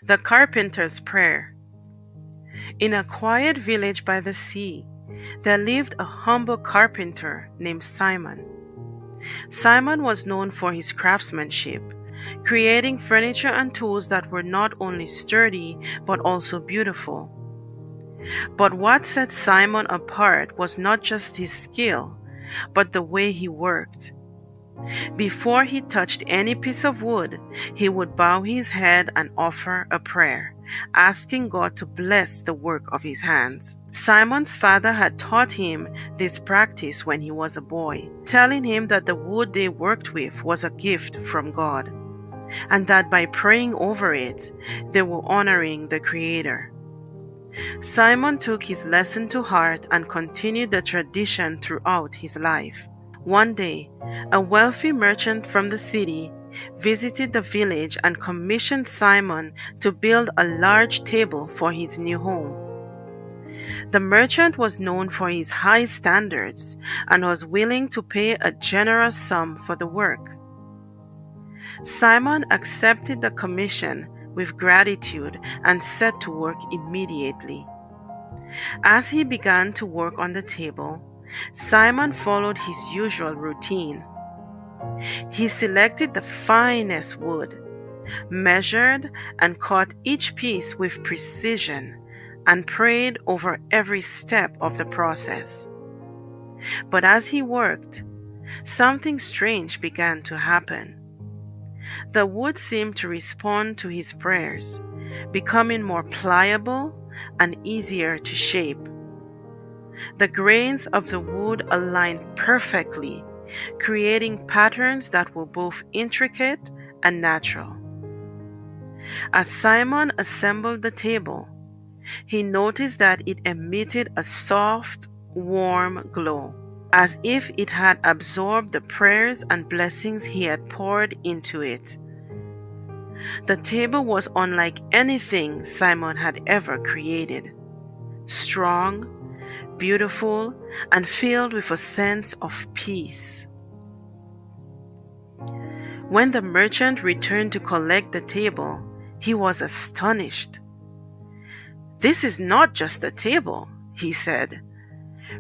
The Carpenter's Prayer. In a quiet village by the sea, there lived a humble carpenter named Simon. Simon was known for his craftsmanship, creating furniture and tools that were not only sturdy but also beautiful. But what set Simon apart was not just his skill, but the way he worked. Before he touched any piece of wood, he would bow his head and offer a prayer, asking God to bless the work of his hands. Simon's father had taught him this practice when he was a boy, telling him that the wood they worked with was a gift from God, and that by praying over it, they were honoring the Creator. Simon took his lesson to heart and continued the tradition throughout his life. One day, a wealthy merchant from the city visited the village and commissioned Simon to build a large table for his new home. The merchant was known for his high standards and was willing to pay a generous sum for the work. Simon accepted the commission with gratitude and set to work immediately. As he began to work on the table, Simon followed his usual routine. He selected the finest wood, measured and cut each piece with precision, and prayed over every step of the process. But as he worked, something strange began to happen. The wood seemed to respond to his prayers, becoming more pliable and easier to shape. The grains of the wood aligned perfectly, creating patterns that were both intricate and natural. As Simon assembled the table, he noticed that it emitted a soft, warm glow, as if it had absorbed the prayers and blessings he had poured into it. The table was unlike anything Simon had ever created. Strong, beautiful, and filled with a sense of peace. When the merchant returned to collect the table, he was astonished. "This is not just a table," he said,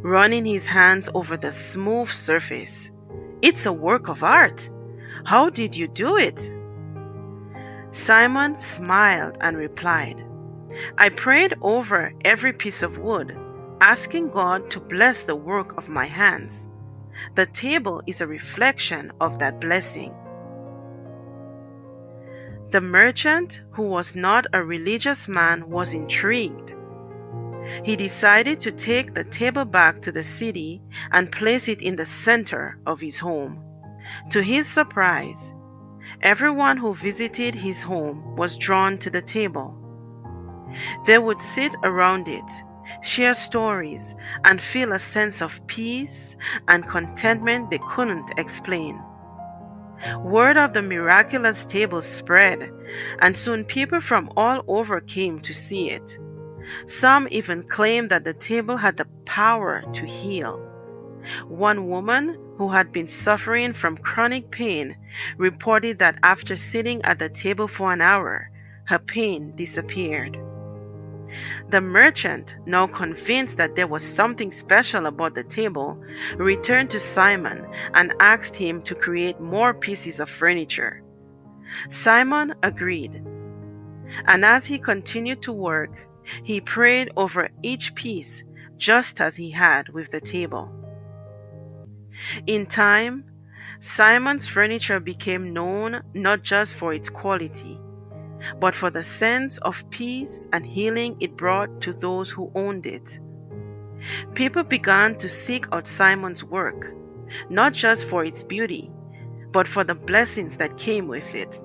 running his hands over the smooth surface. "It's a work of art. How did you do it?" Simon smiled and replied, "I prayed over every piece of wood, asking God to bless the work of my hands. The table is a reflection of that blessing." The merchant, who was not a religious man, was intrigued. He decided to take the table back to the city and place it in the center of his home. To his surprise, everyone who visited his home was drawn to the table. They would sit around it, share stories, and feel a sense of peace and contentment they couldn't explain. Word of the miraculous table spread, and soon people from all over came to see it. Some even claimed that the table had the power to heal. One woman, who had been suffering from chronic pain, reported that after sitting at the table for an hour, her pain disappeared. The merchant, now convinced that there was something special about the table, returned to Simon and asked him to create more pieces of furniture. Simon agreed, and as he continued to work, he prayed over each piece just as he had with the table. In time, Simon's furniture became known not just for its quality, but for the sense of peace and healing it brought to those who owned it. People began to seek out Simon's work, not just for its beauty, but for the blessings that came with it.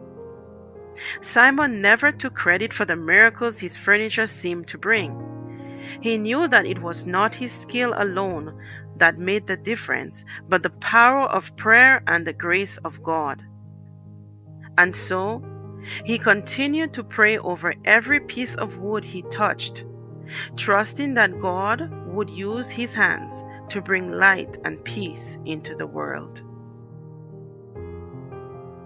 Simon never took credit for the miracles his furniture seemed to bring. He knew that it was not his skill alone that made the difference, but the power of prayer and the grace of God. And so, he continued to pray over every piece of wood he touched, trusting that God would use his hands to bring light and peace into the world.